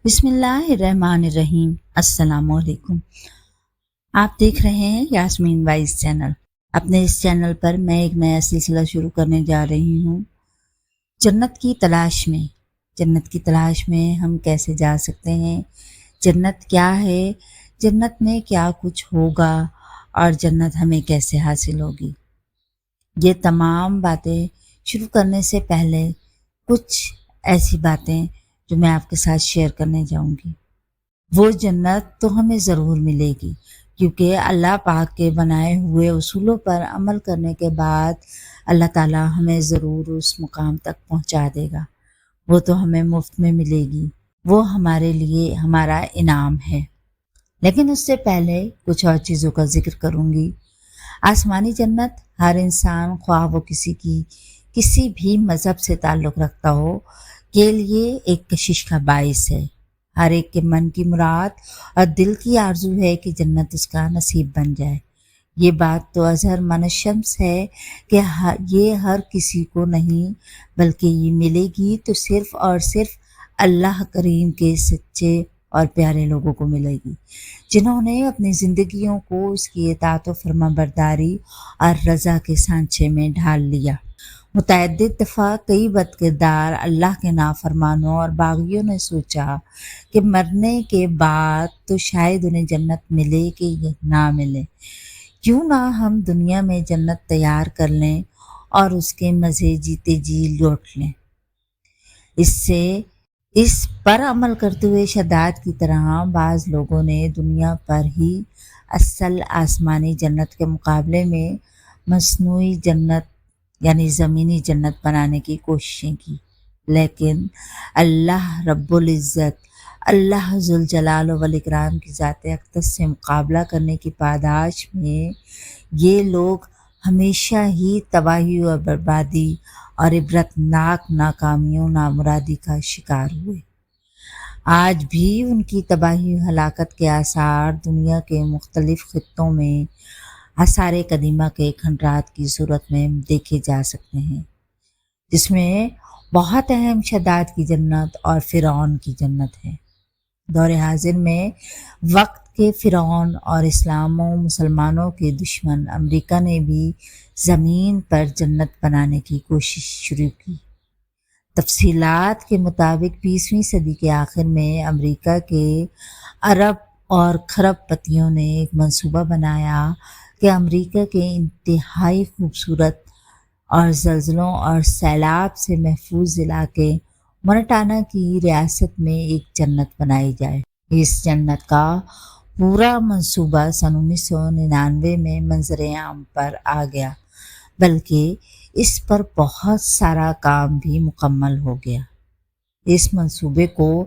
بسم اللہ الرحمن الرحیم۔ السلام علیکم۔ آپ دیکھ رہے ہیں یاسمین وائز چینل۔ اپنے اس چینل پر میں ایک نیا سلسلہ شروع کرنے جا رہی ہوں، جنت کی تلاش میں۔ جنت کی تلاش میں ہم کیسے جا سکتے ہیں، جنت کیا ہے، جنت میں کیا کچھ ہوگا اور جنت ہمیں کیسے حاصل ہوگی۔ یہ تمام باتیں شروع کرنے سے پہلے کچھ ایسی باتیں جو میں آپ کے ساتھ شیئر کرنے جاؤں گی۔ وہ جنت تو ہمیں ضرور ملے گی، کیونکہ اللہ پاک کے بنائے ہوئے اصولوں پر عمل کرنے کے بعد اللہ تعالیٰ ہمیں ضرور اس مقام تک پہنچا دے گا۔ وہ تو ہمیں مفت میں ملے گی، وہ ہمارے لیے ہمارا انعام ہے۔ لیکن اس سے پہلے کچھ اور چیزوں کا ذکر کروں گی۔ آسمانی جنت ہر انسان، خواہ وہ کسی بھی مذہب سے تعلق رکھتا ہو، کے لیے ایک کشش کا باعث ہے۔ ہر ایک کے من کی مراد اور دل کی آرزو ہے کہ جنت اس کا نصیب بن جائے۔ یہ بات تو اظہر من الشمس ہے کہ یہ ہر کسی کو نہیں، بلکہ یہ ملے گی تو صرف اور صرف اللہ کریم کے سچے اور پیارے لوگوں کو ملے گی، جنہوں نے اپنی زندگیوں کو اس کی اطاعت و فرما برداری اور رضا کے سانچے میں ڈھال لیا۔ متعدد دفعہ کئی بد کردار اللہ کے نافرمانوں اور باغیوں نے سوچا کہ مرنے کے بعد تو شاید انہیں جنت ملے کہ نہ ملے، کیوں نہ ہم دنیا میں جنت تیار کر لیں اور اس کے مزے جیتے جی لوٹ لیں۔ اس پر عمل کرتے ہوئے شداد کی طرح بعض لوگوں نے دنیا پر ہی اصل آسمانی جنت کے مقابلے میں مصنوعی جنت یعنی زمینی جنت بنانے کی کوششیں کی، لیکن اللہ رب العزت، اللہ ذوالجلال والاکرام کی ذات اقدس سے مقابلہ کرنے کی پاداش میں یہ لوگ ہمیشہ ہی تباہی اور بربادی اور عبرتناک ناکامیوں نامرادی کا شکار ہوئے۔ آج بھی ان کی تباہی و ہلاکت کے آثار دنیا کے مختلف خطوں میں آثار قدیمہ کے کھنڈرات کی صورت میں دیکھے جا سکتے ہیں، جس میں بہت اہم شداد کی جنت اور فرعون کی جنت ہے۔ دور حاضر میں وقت کے فرعون اور اسلام و مسلمانوں کے دشمن امریکہ نے بھی زمین پر جنت بنانے کی کوشش شروع کی۔ تفصیلات کے مطابق 20ویں صدی کے آخر میں امریکہ کے عرب اور کھرب پتیوں نے ایک منصوبہ بنایا کہ امریکہ کے انتہائی خوبصورت اور زلزلوں اور سیلاب سے محفوظ علاقے مونٹانا کی ریاست میں ایک جنت بنائی جائے۔ اس جنت کا پورا منصوبہ سن 1999 میں منظر عام پر آ گیا، بلکہ اس پر بہت سارا کام بھی مکمل ہو گیا۔ اس منصوبے کو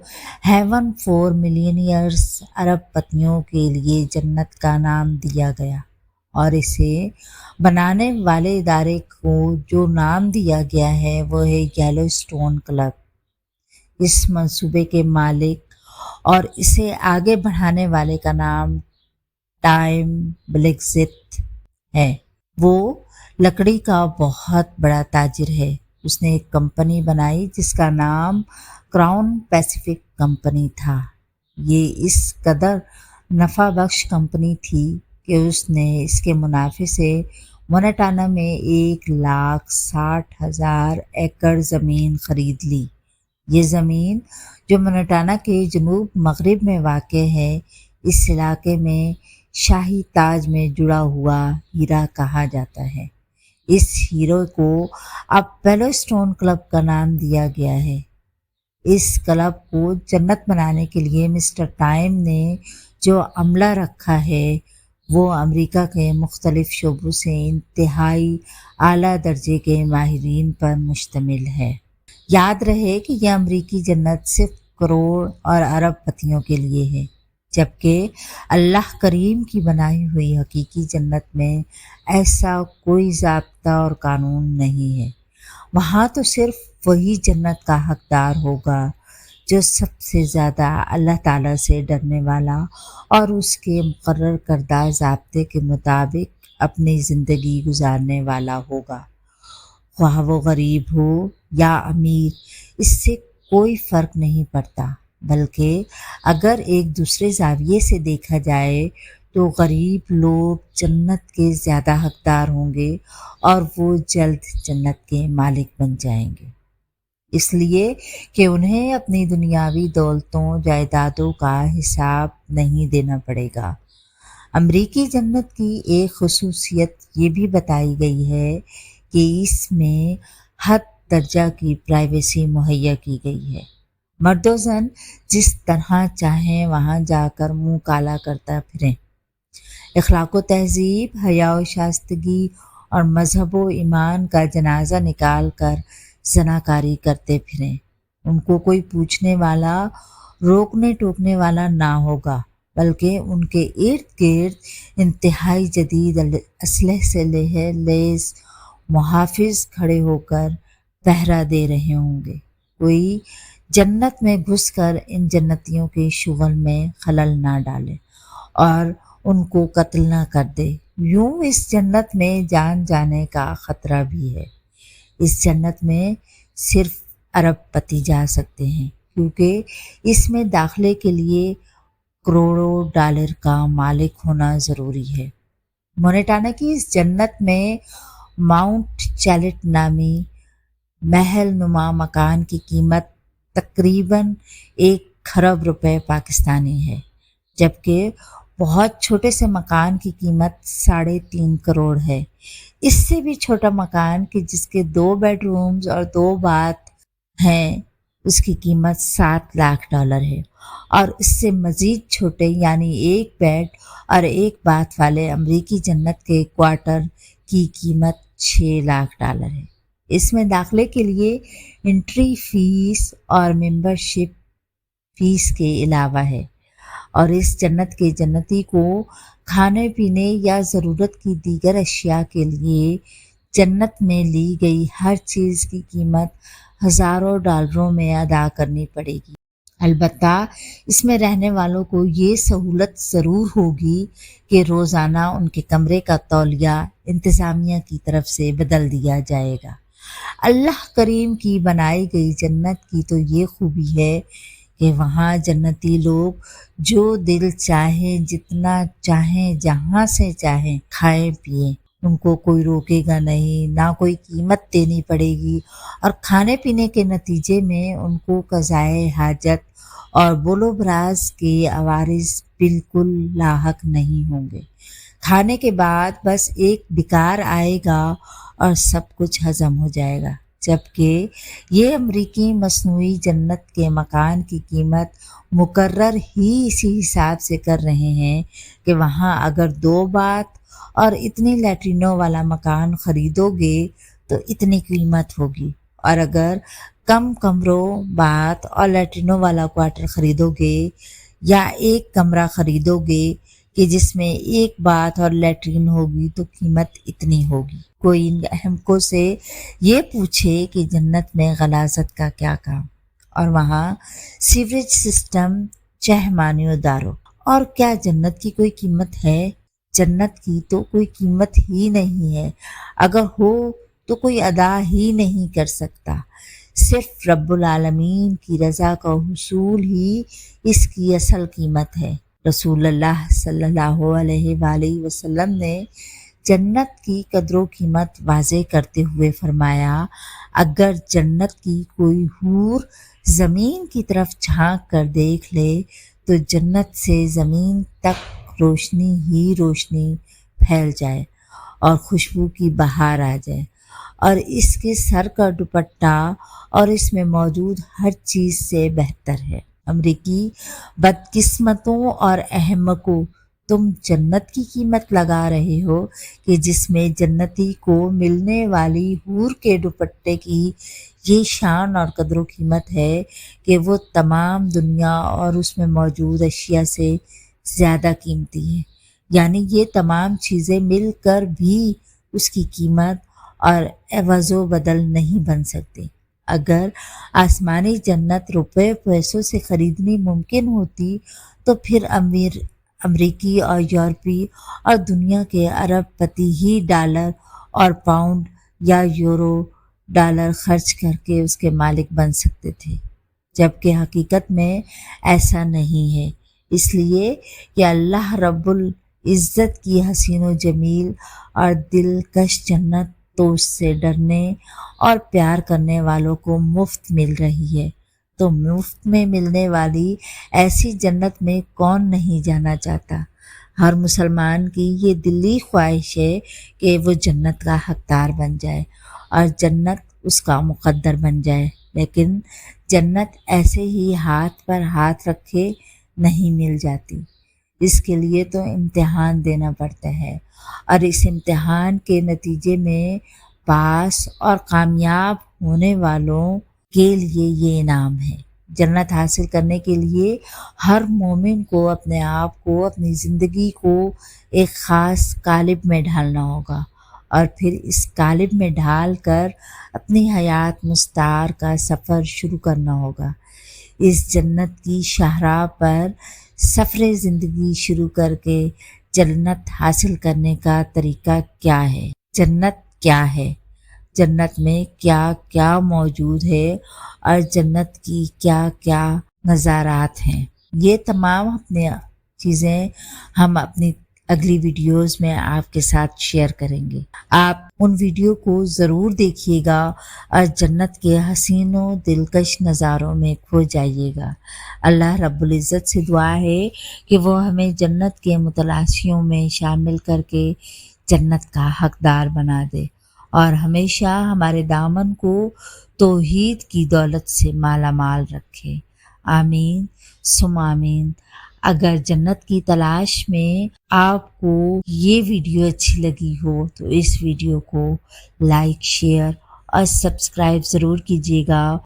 ہیون فور ملینئرز عرب پتیوں کے لیے جنت کا نام دیا گیا، اور اسے بنانے والے ادارے کو جو نام دیا گیا ہے وہ ہے یلو اسٹون کلب۔ اس منصوبے کے مالک اور اسے آگے بڑھانے والے کا نام ٹائم بلیکزٹ ہے۔ وہ لکڑی کا بہت بڑا تاجر ہے۔ اس نے ایک کمپنی بنائی جس کا نام کراؤن پیسیفک کمپنی تھا۔ یہ اس قدر نفع بخش کمپنی تھی کہ اس نے اس کے منافع سے مونٹانا میں 1,60,000 ایکڑ زمین خرید لی۔ یہ زمین جو مونٹانا کے جنوب مغرب میں واقع ہے، اس علاقے میں شاہی تاج میں جڑا ہوا ہیرا کہا جاتا ہے۔ اس ہیرے کو اب یلو اسٹون کلب کا نام دیا گیا ہے۔ اس کلب کو جنت بنانے کے لیے مسٹر ٹائم نے جو عملہ رکھا ہے وہ امریکہ کے مختلف شعبوں سے انتہائی اعلیٰ درجے کے ماہرین پر مشتمل ہے۔ یاد رہے کہ یہ امریکی جنت صرف کروڑ اور ارب پتیوں کے لیے ہے، جبکہ اللہ کریم کی بنائی ہوئی حقیقی جنت میں ایسا کوئی ضابطہ اور قانون نہیں ہے۔ وہاں تو صرف وہی جنت کا حقدار ہوگا جو سب سے زیادہ اللہ تعالیٰ سے ڈرنے والا اور اس کے مقرر کردہ ضابطے کے مطابق اپنی زندگی گزارنے والا ہوگا۔ خواہ وہ غریب ہو یا امیر، اس سے کوئی فرق نہیں پڑتا۔ بلکہ اگر ایک دوسرے زاویے سے دیکھا جائے تو غریب لوگ جنت کے زیادہ حقدار ہوں گے اور وہ جلد جنت کے مالک بن جائیں گے، اس لیے کہ انہیں اپنی دنیاوی دولتوں جائیدادوں کا حساب نہیں دینا پڑے گا۔ امریکی جنت کی ایک خصوصیت یہ بھی بتائی گئی ہے کہ اس میں حد درجہ کی پرائیویسی مہیا کی گئی ہے۔ مرد و زن جس طرح چاہیں وہاں جا کر منہ کالا کرتا پھریں، اخلاق و تہذیب، حیا و شائستگی اور مذہب و ایمان کا جنازہ نکال کر زناکاری کرتے پھریں۔ ان کو کوئی پوچھنے والا، روکنے ٹوکنے والا نہ ہوگا، بلکہ ان کے ارد گرد انتہائی جدید اسلحے سے لیس محافظ کھڑے ہو کر پہرا دے رہے ہوں گے۔ کوئی جنت میں گھس کر ان جنتیوں کے شغل میں خلل نہ ڈالے اور ان کو قتل نہ کر دے۔ یوں اس جنت میں جان جانے کا خطرہ بھی ہے۔ اس جنت میں صرف ارب پتی جا سکتے ہیں، کیونکہ اس میں داخلے کے لیے کروڑوں ڈالر کا مالک ہونا ضروری ہے۔ مونٹانا کی اس جنت میں ماؤنٹ چیلٹ نامی محل نما مکان کی قیمت تقریباً 1 کھرب روپے پاکستانی ہے، جبکہ بہت چھوٹے سے مکان کی قیمت 3.5 کروڑ ہے۔ اس سے بھی چھوٹا مکان کہ جس کے 2 بیڈ رومز اور 2 باتھ ہیں، اس کی قیمت $7 لاکھ ہے، اور اس سے مزید چھوٹے یعنی 1 بیڈ اور 1 باتھ والے امریکی جنت کے کوارٹر کی قیمت $6 لاکھ ہے۔ اس میں داخلے کے لیے انٹری فیس اور ممبرشپ فیس کے علاوہ ہے، اور اس جنت کے جنتی کو کھانے پینے یا ضرورت کی دیگر اشیاء کے لیے جنت میں لی گئی ہر چیز کی قیمت ہزاروں ڈالروں میں ادا کرنی پڑے گی۔ البتہ اس میں رہنے والوں کو یہ سہولت ضرور ہوگی کہ روزانہ ان کے کمرے کا تولیہ انتظامیہ کی طرف سے بدل دیا جائے گا۔ اللہ کریم کی بنائی گئی جنت کی تو یہ خوبی ہے کہ وہاں جنتی لوگ جو دل چاہیں، جتنا چاہیں، جہاں سے چاہیں کھائیں پیئیں، ان کو کوئی روکے گا نہیں، نہ کوئی قیمت دینی پڑے گی، اور کھانے پینے کے نتیجے میں ان کو قضائے حاجت اور بول و براز کے عوارض بالکل لاحق نہیں ہوں گے۔ کھانے کے بعد بس ایک ڈکار آئے گا اور سب کچھ ہضم ہو جائے گا، جبکہ یہ امریکی مصنوعی جنت کے مکان کی قیمت مقرر ہی اسی حساب سے کر رہے ہیں کہ وہاں اگر 2 باتھ اور اتنی لیٹرینوں والا مکان خریدو گے تو اتنی قیمت ہوگی، اور اگر کم کمروں، باتھ اور لیٹرینوں والا کوارٹر خریدو گے یا 1 کمرہ خریدو گے کہ جس میں 1 باتھ اور لیٹرین ہوگی تو قیمت اتنی ہوگی۔ کوئی ان احمقوں سے یہ پوچھے کہ جنت میں غلاظت کا کیا کام، اور وہاں سیوریج سسٹم چہمانیو دارو، اور کیا جنت کی کوئی قیمت ہے؟ جنت کی تو کوئی قیمت ہی نہیں ہے، اگر ہو تو کوئی ادا ہی نہیں کر سکتا۔ صرف رب العالمین کی رضا کا حصول ہی اس کی اصل قیمت ہے۔ رسول اللہ صلی اللہ علیہ وآلہ وسلم نے جنت کی قدر و قیمت واضح کرتے ہوئے فرمایا، اگر جنت کی کوئی حور زمین کی طرف جھانک کر دیکھ لے تو جنت سے زمین تک روشنی ہی روشنی پھیل جائے اور خوشبو کی بہار آ جائے، اور اس کے سر کا دوپٹہ اور اس میں موجود ہر چیز سے بہتر ہے۔ امریکی بدقسمتوں اور احمقوں، تم جنت کی قیمت لگا رہے ہو کہ جس میں جنتی کو ملنے والی حور کے دوپٹے کی یہ شان اور قدر و قیمت ہے کہ وہ تمام دنیا اور اس میں موجود اشیاء سے زیادہ قیمتی ہے، یعنی یہ تمام چیزیں مل کر بھی اس کی قیمت اور عوض و بدل نہیں بن سکتی۔ اگر آسمانی جنت روپے پیسوں سے خریدنی ممکن ہوتی تو پھر امریکی اور یورپی اور دنیا کے ارب پتی ہی ڈالر اور پاؤنڈ یا یورو ڈالر خرچ کر کے اس کے مالک بن سکتے تھے۔ جبکہ حقیقت میں ایسا نہیں ہے، اس لیے کہ اللہ رب العزت کی حسین و جمیل اور دلکش جنت تو اس سے ڈرنے اور پیار کرنے والوں کو مفت مل رہی ہے، تو مفت میں ملنے والی ایسی جنت میں کون نہیں جانا چاہتا؟ ہر مسلمان کی یہ دلی خواہش ہے کہ وہ جنت کا حقدار بن جائے اور جنت اس کا مقدر بن جائے، لیکن جنت ایسے ہی ہاتھ پر ہاتھ رکھے نہیں مل جاتی، اس کے لیے تو امتحان دینا پڑتا ہے، اور اس امتحان کے نتیجے میں پاس اور کامیاب ہونے والوں کے لیے یہ انعام ہے۔ جنت حاصل کرنے کے لیے ہر مومن کو اپنے آپ کو، اپنی زندگی کو ایک خاص قالب میں ڈھالنا ہوگا، اور پھر اس قالب میں ڈھال کر اپنی حیات مستعار کا سفر شروع کرنا ہوگا۔ اس جنت کی شاہراہ پر سفر زندگی شروع کر کے جنت حاصل کرنے کا طریقہ کیا ہے؟ جنت کیا ہے؟ جنت میں کیا کیا موجود ہے اور جنت کی کیا کیا نظارات ہیں؟ یہ تمام اپنی چیزیں ہم اپنی اگلی ویڈیوز میں آپ کے ساتھ شیئر کریں گے۔ آپ ان ویڈیو کو ضرور دیکھیے گا اور جنت کے حسین و دلکش نظاروں میں کھو جائیے گا۔ اللہ رب العزت سے دعا ہے کہ وہ ہمیں جنت کے متلاشیوں میں شامل کر کے جنت کا حقدار بنا دے اور ہمیشہ ہمارے دامن کو توحید کی دولت سے مالا مال رکھے۔ آمین ثم آمین۔ اگر جنت کی تلاش میں آپ کو یہ ویڈیو اچھی لگی ہو تو اس ویڈیو کو لائک، شیئر اور سبسکرائب ضرور کیجیے گا۔